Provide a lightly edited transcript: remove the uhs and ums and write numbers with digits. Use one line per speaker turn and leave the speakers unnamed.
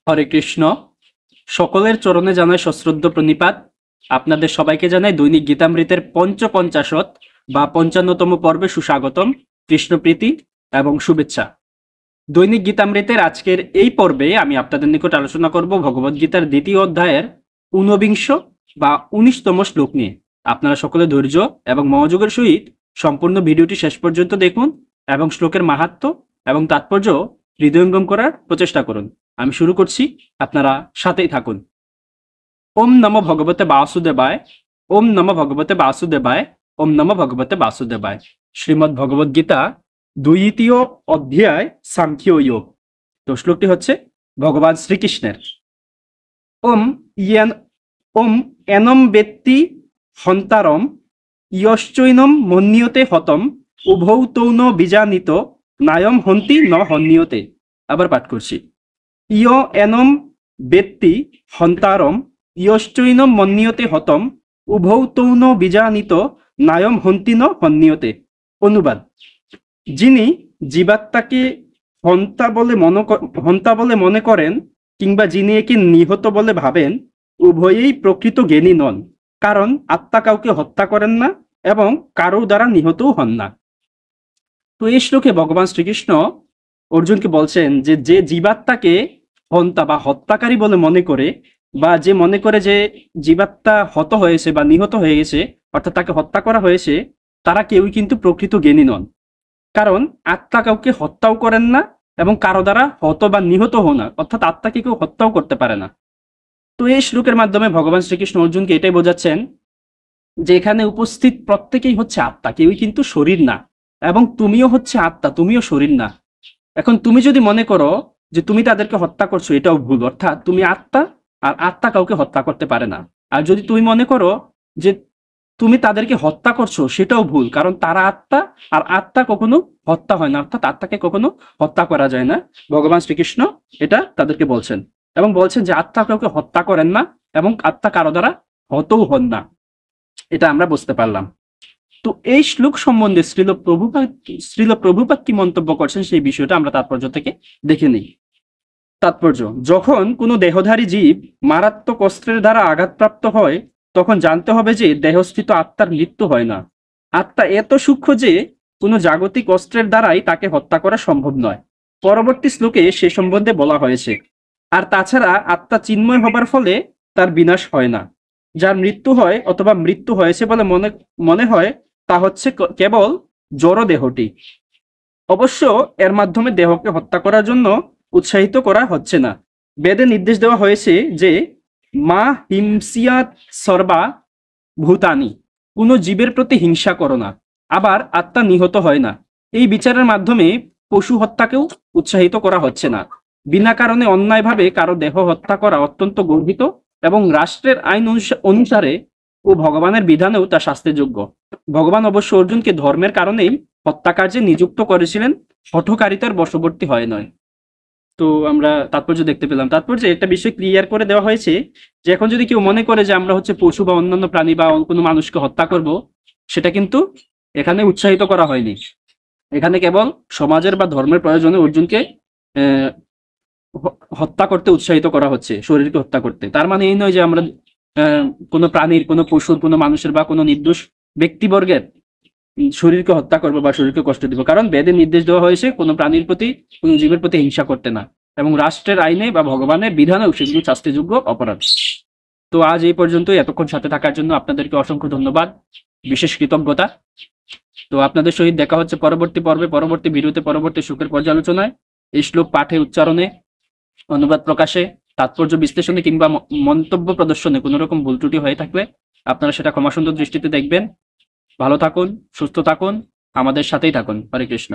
হরে কৃষ্ণ। সকলের চরণে জানাই সশ্রদ্ধ প্রণিপাত। আপনাদের সবাইকে জানাই দৈনিক গীতামৃতের পঞ্চপঞ্চাশত বা ৫৫তম পর্বে সুস্বাগতম, কৃষ্ণপ্রীতি এবং শুভেচ্ছা। দৈনিক গীতামৃতের আজকের এই পর্বে আমি আপনাদের নিকট আলোচনা করব ভগবদ্গীতার দ্বিতীয় অধ্যায়ের ১৯ বা ১৯তম শ্লোক নিয়ে। আপনারা সকলে ধৈর্য এবং মনোযোগের সহিত সম্পূর্ণ ভিডিওটি শেষ পর্যন্ত দেখুন এবং শ্লোকের মাহাত্ম্য এবং তাৎপর্য হৃদয়ঙ্গম করার প্রচেষ্টা করুন। আমি শুরু করছি, আপনারা সাথেই থাকুন। ওম নমো ভগবতে বাসুদেবায়, ওম নমো ভগবতে বাসুদেবায়, ওম নমো ভগবতে বাসুদেবায়। শ্রীমদ্ ভগবদ গীতা দ্বিতীয় অধ্যায় সাংখ্য যোগ। তো শ্লোকটি হচ্ছে ভগবান শ্রীকৃষ্ণের। ওম এনম বেত্তি হন্তারম ইয়শ্চৈনম মন্যতে হতম উভৌ তৌন বীজানিত নায়ম হন্তি ন হন্যতে। আবার পাঠ করছি। ইয় এনম বেত্তি হন্তারম ইয়শ্চৈনম মন্যতে হতম উভৌ তৌন বীজানিত নায়ম হন্তি ন হন্যতে। অনুবাদ: যিনি জীবাত্মাকে হন্তা বলে মনে করেন কিংবা যিনি একে নিহত বলে ভাবেন, উভয়েই প্রকৃত জ্ঞানী নন, কারণ আত্মা কাউকে হত্যা করেন না এবং কারো দ্বারা নিহতও হন না। তো এই শ্লোকে ভগবান শ্রীকৃষ্ণ অর্জুনকে বলছেন যে যে জীবাত্মাকে হন্তা বা হত্যাকারী বলে মনে করে, বা যে মনে করে যে জীবাত্মা হত হয়েছে বা নিহত হয়ে গেছে, অর্থাৎ তাকে হত্যা করা হয়েছে, তারা কেউই কিন্তু প্রকৃত জ্ঞানী নন, কারণ আত্মা কাউকে হত্যাও করেন না এবং কারো দ্বারা হত বা নিহত হন না, অর্থাৎ আত্মাকে কেউ হত্যাও করতে পারে না। তো এই শ্লোকের মাধ্যমে ভগবান শ্রীকৃষ্ণ অর্জুনকে এটাই বোঝাচ্ছেন যে এখানে উপস্থিত প্রত্যেকেই হচ্ছে আত্মা, কেউই কিন্তু শরীর না, এবং তুমিও হচ্ছে আত্মা, তুমিও শরীর না। এখন তুমি যদি মনে করো যে তুমি তাদেরকে হত্যা করছো, এটাও ভুল, অর্থাৎ তুমি আত্মা আর আত্মা কাউকে হত্যা করতে পারে না। আর যদি তুমি মনে করো যে তুমি তাদেরকে হত্যা করছো, সেটাও ভুল, কারণ তারা আত্মা আর আত্মা কখনো হত্যা হয় না, অর্থাৎ আত্মাকে কখনো হত্যা করা যায় না। ভগবান শ্রীকৃষ্ণ এটা তাদেরকে বলছেন এবং বলছেন যে আত্মা কাউকে হত্যা করেন না এবং আত্মা কারো দ্বারা হতও হন না। এটা আমরা বুঝতে পারলাম। তো এই শ্লোক সম্বন্ধে শ্রীল প্রভুপাদ কি মন্তব্য করছেন সেই বিষয়টা আমরা তাৎপর্য থেকে দেখে নিই। তাৎপর্য: যখন কোনো দেহধারী জীব মারাত্মক অস্ত্রের দ্বারা আঘাতপ্রাপ্ত হয়, তখন জানতে হবে যে দেহস্থিত আত্মার মৃত্যু হয় না। আত্মা এত সূক্ষ্ম যে কোনো জাগতিক অস্ত্রের দ্বারাই তাকে হত্যা করা সম্ভব নয়। পরবর্তী শ্লোকে সে সম্বন্ধে বলা হয়েছে। আর তাছাড়া আত্মা চিন্ময় হবার ফলে তার বিনাশ হয় না। যার মৃত্যু হয় অথবা মৃত্যু হয়েছে বলে মনে হয়, তা হচ্ছে কেবল জড় দেহটি। অবশ্য এর মাধ্যমে দেহকে হত্যা করার জন্য উৎসাহিত করা হচ্ছে না। বেদে নির্দেশ দেওয়া হয়েছে যে মা হিংসিয়াত সর্বা ভূতানি, কোনো জীবের প্রতি হিংসা করো না। আবার আত্মা নিহত হয় না। এই বিচারের মাধ্যমে পশু হত্যাকেও উৎসাহিত করা হচ্ছে না। বিনা কারণে অন্যায়ভাবে কারো দেহ হত্যা করা অত্যন্ত গর্হিত এবং রাষ্ট্রের আইন অনুসারে ও ভগবানের বিধানেও তা শাস্তিযোগ্য। ভগবান অবশ্য অর্জুনকে ধর্মের কারণেই হত্যাকার্যে নিযুক্ত করেছিলেন, হঠকারিতার বশবর্তী হয় নয়। তো আমরা তাৎপর্য দেখতে পেলাম। তাৎপর্য একটা বিষয় ক্লিয়ার করে দেওয়া হয়েছে যে এখন যদি কেউ মনে করে যে আমরা হচ্ছে পশু বা অন্যান্য প্রাণী বা কোনো মানুষকে হত্যা করব, সেটা কিন্তু এখানে উৎসাহিত করা হয়নি। এখানে কেবল সমাজের বা ধর্মের প্রয়োজনে অর্জুনকে হত্যা করতে উৎসাহিত করা হচ্ছে, শরীরকে হত্যা করতে। তার মানে এই নয় যে আমরা কোনো প্রাণীর, কোনো পশুর, কোনো মানুষের বা কোনো নির্দোষ ব্যক্তিবর্গের শরীরকে হত্যা করবো বা শরীরকে কষ্ট দিব, কারণ বেদে নির্দেশ দেওয়া হয়েছে কোনো প্রাণীর প্রতি, কোনো জীবের প্রতি হিংসা করতে না, এবং রাষ্ট্রের আইনে বা ভগবানের বিধানেও সেগুলো শাস্তিযোগ্য অপরাধ। তো আজ এই পর্যন্ত, এতক্ষণ সাথে থাকার জন্য আপনাদেরকে অসংখ্য ধন্যবাদ, বিশেষ কৃতজ্ঞতা। তো আপনাদের সহিত দেখা হচ্ছে পরবর্তী পর্বে, পরবর্তী ভিডিওতে, পরবর্তী শ্লোকের পর্যালোচনায়। এই শ্লোক পাঠে, উচ্চারণে, অনুবাদ প্রকাশে, তাৎপর্য বিশ্লেষণে কিংবা মন্তব্য প্রদর্শনে কোনো রকম ভুল ত্রুটি হয়ে থাকলে আপনারা সেটা ক্ষমাসুন্দর দৃষ্টিতে দেখবেন। ভালো থাকুন, সুস্থ থাকুন, আমাদের সাথেই থাকুন। হরে কৃষ্ণ।